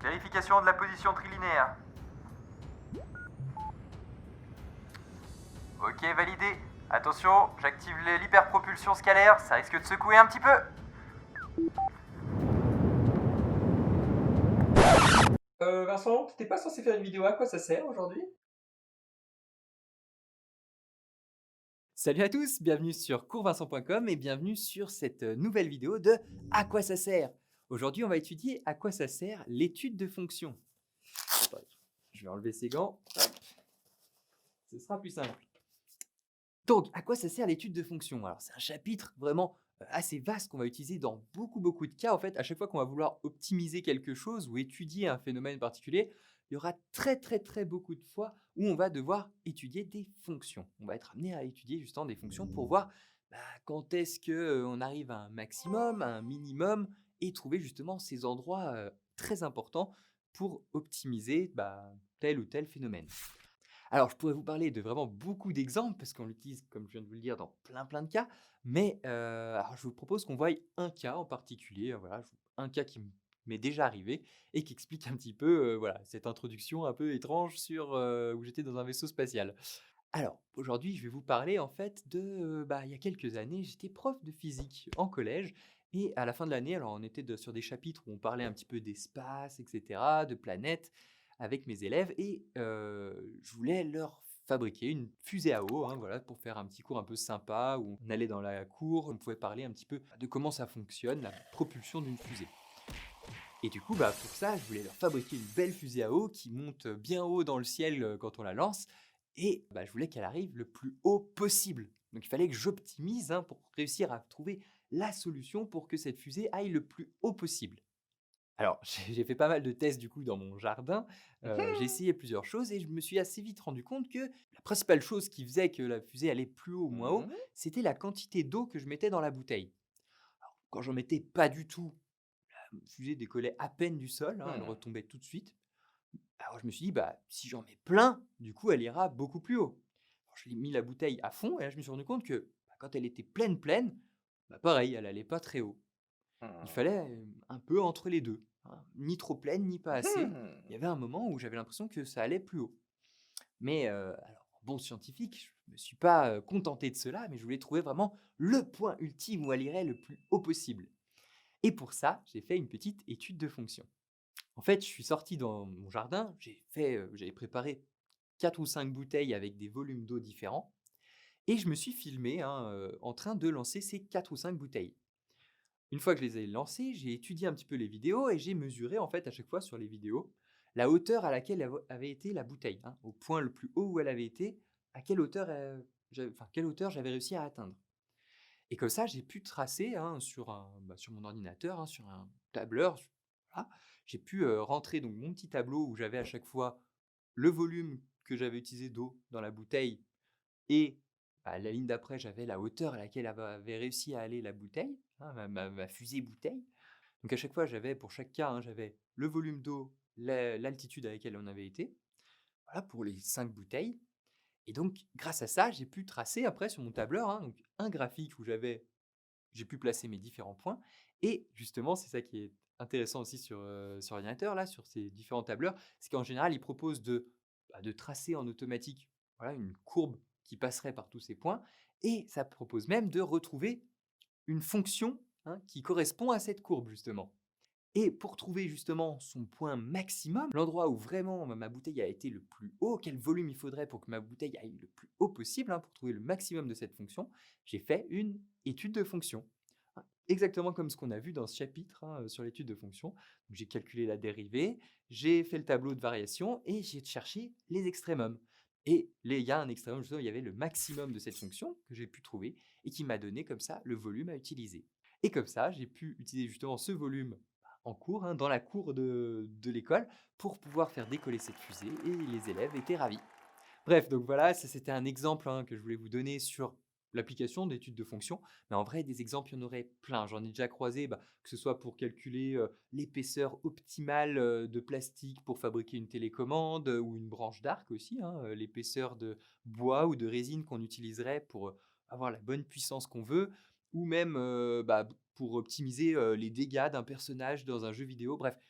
Vérification de la position trilinéaire. Ok, validé. Attention, j'active l'hyperpropulsion scalaire, ça risque de secouer un petit peu. Vincent, t'es pas censé faire une vidéo, à quoi ça sert aujourd'hui? Salut à tous, bienvenue sur coursvincent.com et bienvenue sur cette nouvelle vidéo de À quoi ça sert? Aujourd'hui, on va étudier à quoi ça sert l'étude de fonction. Attends, je vais enlever ces gants, hop, ce sera plus simple. Donc, à quoi ça sert l'étude de fonction? Alors, c'est un chapitre vraiment assez vaste qu'on va utiliser dans beaucoup de cas. En fait, à chaque fois qu'on va vouloir optimiser quelque chose ou étudier un phénomène particulier, il y aura très beaucoup de fois où on va devoir étudier des fonctions. On va être amené à étudier justement des fonctions pour voir quand est-ce qu'on arrive à un maximum, à un minimum, et trouver justement ces endroits très importants pour optimiser tel ou tel phénomène. Alors, je pourrais vous parler de vraiment beaucoup d'exemples parce qu'on l'utilise, comme je viens de vous le dire, dans plein de cas. Mais alors je vous propose qu'on voie un cas en particulier, voilà, un cas qui m'est déjà arrivé et qui explique un petit peu, voilà, cette introduction un peu étrange sur, où j'étais dans un vaisseau spatial. Alors, aujourd'hui, je vais vous parler en fait de, il y a quelques années, j'étais prof de physique en collège et à la fin de l'année, alors on était sur des chapitres où on parlait un petit peu d'espace, etc., de planètes avec mes élèves et je voulais leur fabriquer une fusée à eau, hein, voilà, pour faire un petit cours un peu sympa où on allait dans la cour, on pouvait parler un petit peu de comment ça fonctionne, la propulsion d'une fusée. Et du coup, pour ça, je voulais leur fabriquer une belle fusée à eau qui monte bien haut dans le ciel quand on la lance. Et je voulais qu'elle arrive le plus haut possible. Donc il fallait que j'optimise pour réussir à trouver la solution pour que cette fusée aille le plus haut possible. Alors, j'ai fait pas mal de tests du coup dans mon jardin. J'ai essayé plusieurs choses et je me suis assez vite rendu compte que la principale chose qui faisait que la fusée allait plus haut ou moins haut, c'était la quantité d'eau que je mettais dans la bouteille. Quand j'en mettais pas du tout, la fusée décollait à peine du sol, elle retombait tout de suite. Alors je me suis dit: si j'en mets plein, du coup, elle ira beaucoup plus haut». Alors je l'ai mis la bouteille à fond et là, je me suis rendu compte que, quand elle était pleine, pareil, elle allait pas très haut. Il fallait, un peu entre les 2, hein, ni trop pleine, ni pas assez. Il y avait un moment où j'avais l'impression que ça allait plus haut. Mais, alors en bon scientifique, je me suis pas, contenté de cela, mais je voulais trouver vraiment le point ultime où elle irait le plus haut possible. Et pour ça, j'ai fait une petite étude de fonction. En fait, je suis sorti dans mon jardin, j'avais préparé 4 ou 5 bouteilles avec des volumes d'eau différents et je me suis filmé, en train de lancer ces 4 ou 5 bouteilles. Une fois que je les ai lancées, j'ai étudié un petit peu les vidéos et j'ai mesuré en fait à chaque fois sur les vidéos la hauteur à laquelle avait été la bouteille, au point le plus haut où elle avait été, à quelle hauteur, quelle hauteur j'avais réussi à atteindre. Et comme ça, j'ai pu tracer, sur mon ordinateur, sur un tableur, voilà, j'ai pu rentrer donc mon petit tableau où j'avais à chaque fois le volume que j'avais utilisé d'eau dans la bouteille et la ligne d'après, j'avais la hauteur à laquelle avait réussi à aller la bouteille, ma fusée bouteille. Donc à chaque fois, j'avais pour chaque cas, j'avais le volume d'eau, l'altitude à laquelle on avait été, voilà pour les 5 bouteilles. Et donc grâce à ça, j'ai pu tracer après sur mon tableur, donc un graphique où j'ai pu placer mes différents points et justement, c'est ça qui est intéressant aussi sur ordinateur là, sur ces différents tableurs, c'est qu'en général, ils proposent de tracer en automatique, voilà, une courbe qui passerait par tous ces points et ça propose même de retrouver une fonction, qui correspond à cette courbe justement. Et pour trouver justement son point maximum, l'endroit où vraiment ma bouteille a été le plus haut, quel volume il faudrait pour que ma bouteille aille le plus haut possible, pour trouver le maximum de cette fonction, j'ai fait une étude de fonction. Exactement comme ce qu'on a vu dans ce chapitre sur l'étude de fonction. Donc, j'ai calculé la dérivée, j'ai fait le tableau de variation et j'ai cherché les extrémums. Et il y a un extrémum, justement, il y avait le maximum de cette fonction que j'ai pu trouver et qui m'a donné comme ça le volume à utiliser. Et comme ça, j'ai pu utiliser justement ce volume en cours, dans la cour de l'école, pour pouvoir faire décoller cette fusée et les élèves étaient ravis. Bref, donc voilà, ça c'était un exemple que je voulais vous donner sur l'application d'études de fonctions. Mais en vrai, des exemples, il y en aurait plein. J'en ai déjà croisé, que ce soit pour calculer l'épaisseur optimale de plastique pour fabriquer une télécommande ou une branche d'arc aussi, l'épaisseur de bois ou de résine qu'on utiliserait pour avoir la bonne puissance qu'on veut, ou même pour optimiser les dégâts d'un personnage dans un jeu vidéo. Bref,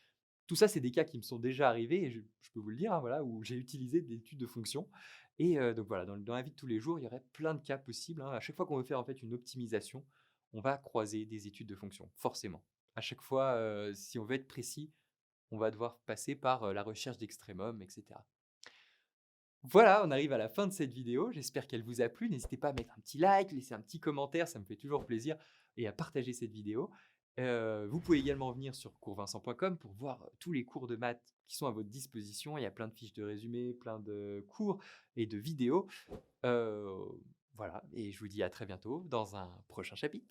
tout ça, c'est des cas qui me sont déjà arrivés et je peux vous le dire, hein, voilà, où j'ai utilisé des études de fonction. Et donc voilà, dans la vie de tous les jours, il y aurait plein de cas possibles, hein. À chaque fois qu'on veut faire en fait une optimisation, on va croiser des études de fonction, forcément. À chaque fois, si on veut être précis, on va devoir passer par la recherche d'extrémum, etc. Voilà, on arrive à la fin de cette vidéo. J'espère qu'elle vous a plu. N'hésitez pas à mettre un petit like, laisser un petit commentaire, ça me fait toujours plaisir, et à partager cette vidéo. Vous pouvez également venir sur coursvincent.com pour voir tous les cours de maths qui sont à votre disposition. Il y a plein de fiches de résumé, plein de cours et de vidéos. Voilà, et je vous dis à très bientôt dans un prochain chapitre.